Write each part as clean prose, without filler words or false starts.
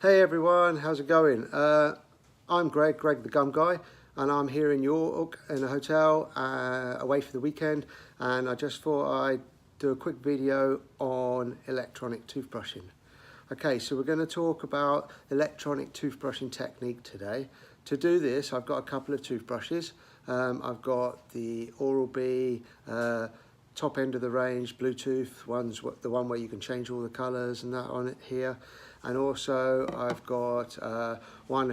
Hey everyone, how's it going? I'm Greg the Gum Guy, and I'm here in York in a hotel away for the weekend, and I just thought I'd do a quick video on electronic toothbrushing. Okay, so we're going to talk about electronic toothbrushing technique today. To do this, I've got a couple of toothbrushes. I've got the Oral-B top end of the range Bluetooth one's the one where you can change all the colors and that on it here, and also I've got a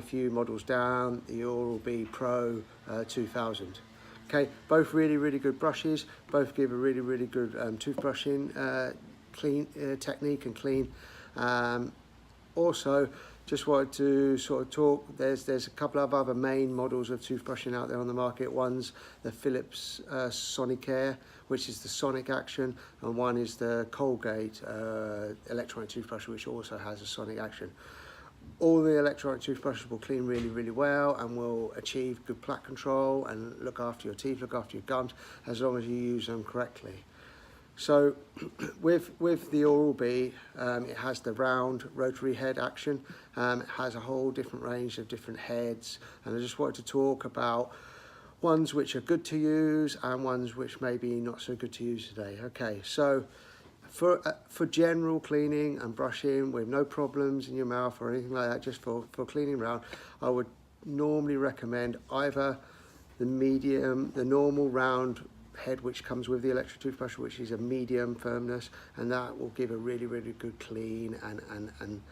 few models down, the Oral-B Pro 2000. Okay, both really good brushes, both give a really good toothbrushing clean technique and clean. Also, just wanted to sort of talk, there's a couple of other main models of toothbrushing out there on the market. One's the Philips Sonicare, which is the sonic action, and one is the Colgate electronic toothbrush, which also has a sonic action. All the electronic toothbrushes will clean really well and will achieve good plaque control and look after your teeth, look after your gums, as long as you use them correctly. So with the Oral-B, it has the round rotary head action. It has a whole different range of different heads, and I just wanted to talk about ones which are good to use and ones which maybe not so good to use today. Okay, so for general cleaning and brushing with no problems in your mouth or anything like that, just for cleaning around, I would normally recommend either the normal round head which comes with the electric toothbrush, which is a medium firmness, and that will give a really good clean and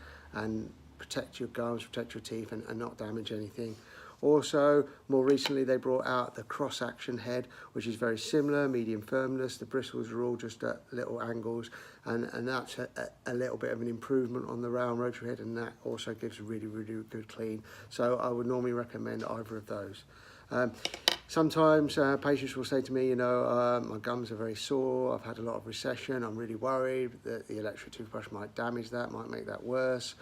protect your gums, protect your teeth, and not damage anything. Also, more recently they brought out the cross action head, which is very similar, medium firmness. The bristles are all just at little angles, and that's a little bit of an improvement on the round rotary head, and that also gives a really good clean. So I would normally recommend either of those. Sometimes patients will say to me, my gums are very sore, I've had a lot of recession, I'm really worried that the electric toothbrush might damage that, might make that worse.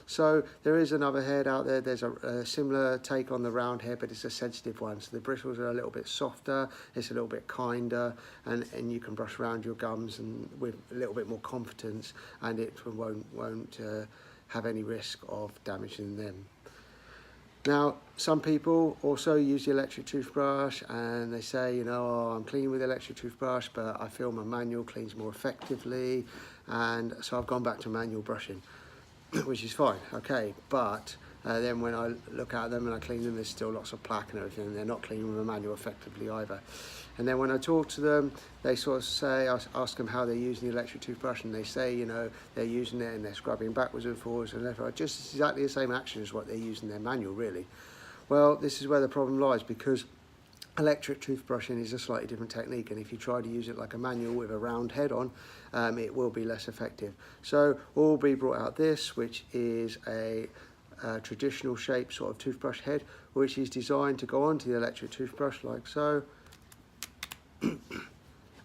So there is another head out there. There's a similar take on the round head, but it's a sensitive one. So the bristles are a little bit softer, it's a little bit kinder, and you can brush around your gums and with a little bit more confidence, and it won't have any risk of damaging them. Now, some people also use the electric toothbrush and they say, oh, I'm cleaning with the electric toothbrush, but I feel my manual cleans more effectively, and so I've gone back to manual brushing, which is fine, okay, but then when I look at them and I clean them, there's still lots of plaque and everything, and they're not cleaning with a manual effectively either. And then when I talk to them, they sort of say, I ask them how they're using the electric toothbrush, and they say, they're using it and they're scrubbing backwards and forwards and left right, just exactly the same action as what they're using their manual, really. Well, this is where the problem lies, because electric toothbrushing is a slightly different technique, and if you try to use it like a manual with a round head on, it will be less effective. So Oral-B brought out this, which is a traditional shape sort of toothbrush head, which is designed to go onto the electric toothbrush like so,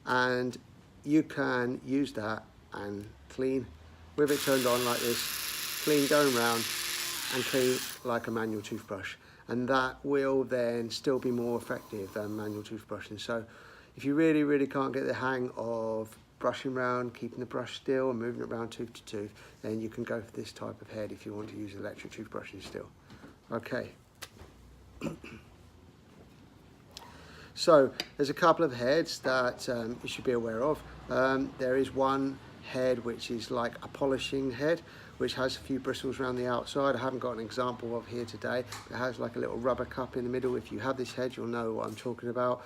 and you can use that and clean with it turned on like this, clean going round and clean like a manual toothbrush, and that will then still be more effective than manual toothbrushing. So if you really can't get the hang of brushing around, keeping the brush still and moving it around tooth to tooth, then you can go for this type of head if you want to use electric toothbrushing still. Okay. So there's a couple of heads that you should be aware of. There is one head which is like a polishing head, which has a few bristles around the outside. I haven't got an example of here today. It has like a little rubber cup in the middle. If you have this head, you'll know what I'm talking about.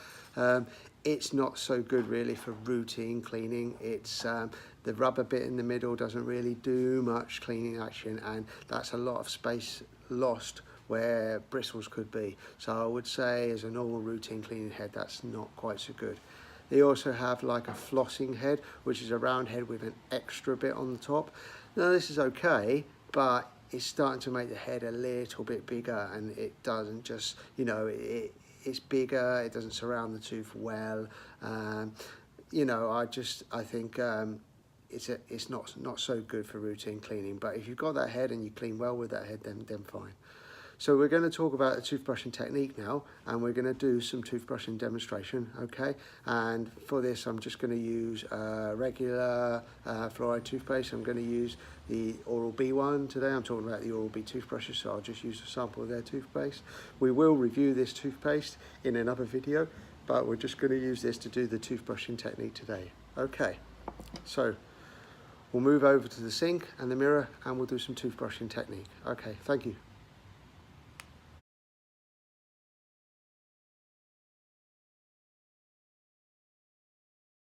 It's not so good really for routine cleaning. It's the rubber bit in the middle doesn't really do much cleaning action, and that's a lot of space lost where bristles could be. So I would say as a normal routine cleaning head, that's not quite so good. They also have like a flossing head, which is a round head with an extra bit on the top. Now this is okay, but it's starting to make the head a little bit bigger, and it doesn't just, it's bigger, it doesn't surround the tooth well. I think it's not so good for routine cleaning, but if you've got that head and you clean well with that head, then fine. So we're going to talk about the toothbrushing technique now, and we're going to do some toothbrushing demonstration, okay? And for this, I'm just going to use regular fluoride toothpaste. I'm going to use the Oral-B one today. I'm talking about the Oral-B toothbrushes, so I'll just use a sample of their toothpaste. We will review this toothpaste in another video, but we're just going to use this to do the toothbrushing technique today. Okay, so we'll move over to the sink and the mirror, and we'll do some toothbrushing technique. Okay, thank you.